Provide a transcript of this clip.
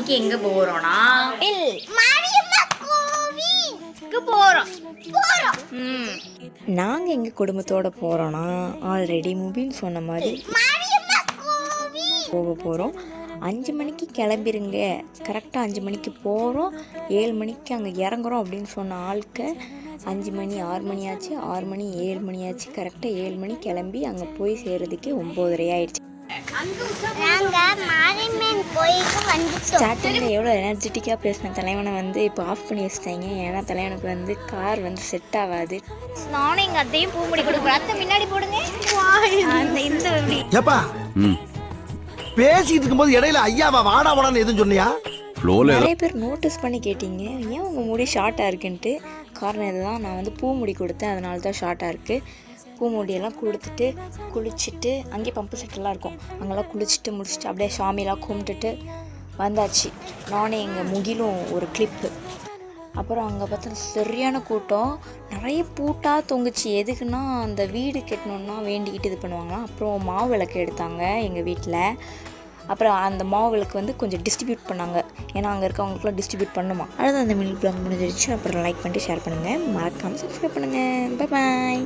இன்னைக்கு எங்க போறோம்னா போறோம். நாங்கள் எங்கள் குடும்பத்தோடு போகிறோன்னா ஆல்ரெடி முபின்னு சொன்ன மாதிரி போக போகிறோம். 5 மணிக்கு கிளம்பிருங்க, கரெக்டாக 5 மணிக்கு போகிறோம், 7 மணிக்கு அங்கே இறங்குறோம் அப்படின்னு சொன்ன ஆளுக்கு 5 மணி 6 மணி ஆச்சு, 6 மணி 7 மணி ஆச்சு. கரெக்டாக 7 மணி கிளம்பி அங்கே போய் சேர்றதுக்கு 9:30 ஆயிடுச்சு. ஸ்டார்டிங்கில் எவ்வளோ எனர்ஜெட்டிக்காக பேசின தலைவனை வந்து இப்போ ஆஃப் பண்ணி வச்சிட்டாங்க. ஏன்னா தலைவனுக்கு வந்து கார் வந்து செட் ஆகாது. நானும் எங்கள் அத்தையும் பூ முடி கொடுக்குறோம். அத்தை முன்னாடி போடுங்க. அந்த இந்த ஏப்பா பேசிட்டு இருக்கும்போது இடையில ஐயாவா வாடா வாடான்னு எதுவும் சொன்னியா? நிறைய பேர் நோட்டீஸ் பண்ணி கேட்டீங்க ஏன் உங்கள் முடி ஷார்ட்டாக இருக்குன்ட்டு. காரணம் இதுதான், நான் வந்து பூ முடி கொடுத்தேன், அதனால தான் ஷார்ட்டாக இருக்குது. பூ முடியெல்லாம் கொடுத்துட்டு குளிச்சுட்டு, அங்கேயே பம்பு செட்டெல்லாம் இருக்கும், அங்கெல்லாம் குளிச்சுட்டு முடிச்சுட்டு அப்படியே சாமியெல்லாம் கும்பிட்டுட்டு வந்தாச்சு. நானே எங்கள் முகிலும் ஒரு கிளிப்பு. அப்புறம் அங்கே பார்த்தா சரியான கூட்டம், நிறைய பூட்டாக தொங்குச்சு. எதுக்குன்னா அந்த வீடு கட்டணுன்னா வேண்டிக்கிட்டு இது பண்ணுவாங்களாம். அப்புறம் மாவு விளக்கு எடுத்தாங்க எங்கள் வீட்டில். அப்புறம் அந்த மாவு விளக்கு வந்து கொஞ்சம் டிஸ்ட்ரிபியூட் பண்ணாங்க, ஏன்னா அங்கே இருக்கவங்களுக்குலாம் டிஸ்ட்ரிபியூட் பண்ணுமா. அதாவது அந்த மினி ப்ளாக் முடிஞ்சிருச்சு. அப்புறம் லைக் பண்ணிட்டு ஷேர் பண்ணுங்கள், மறக்காமல் சப்ஸ்கிரைப் பண்ணுங்கள். பாய்.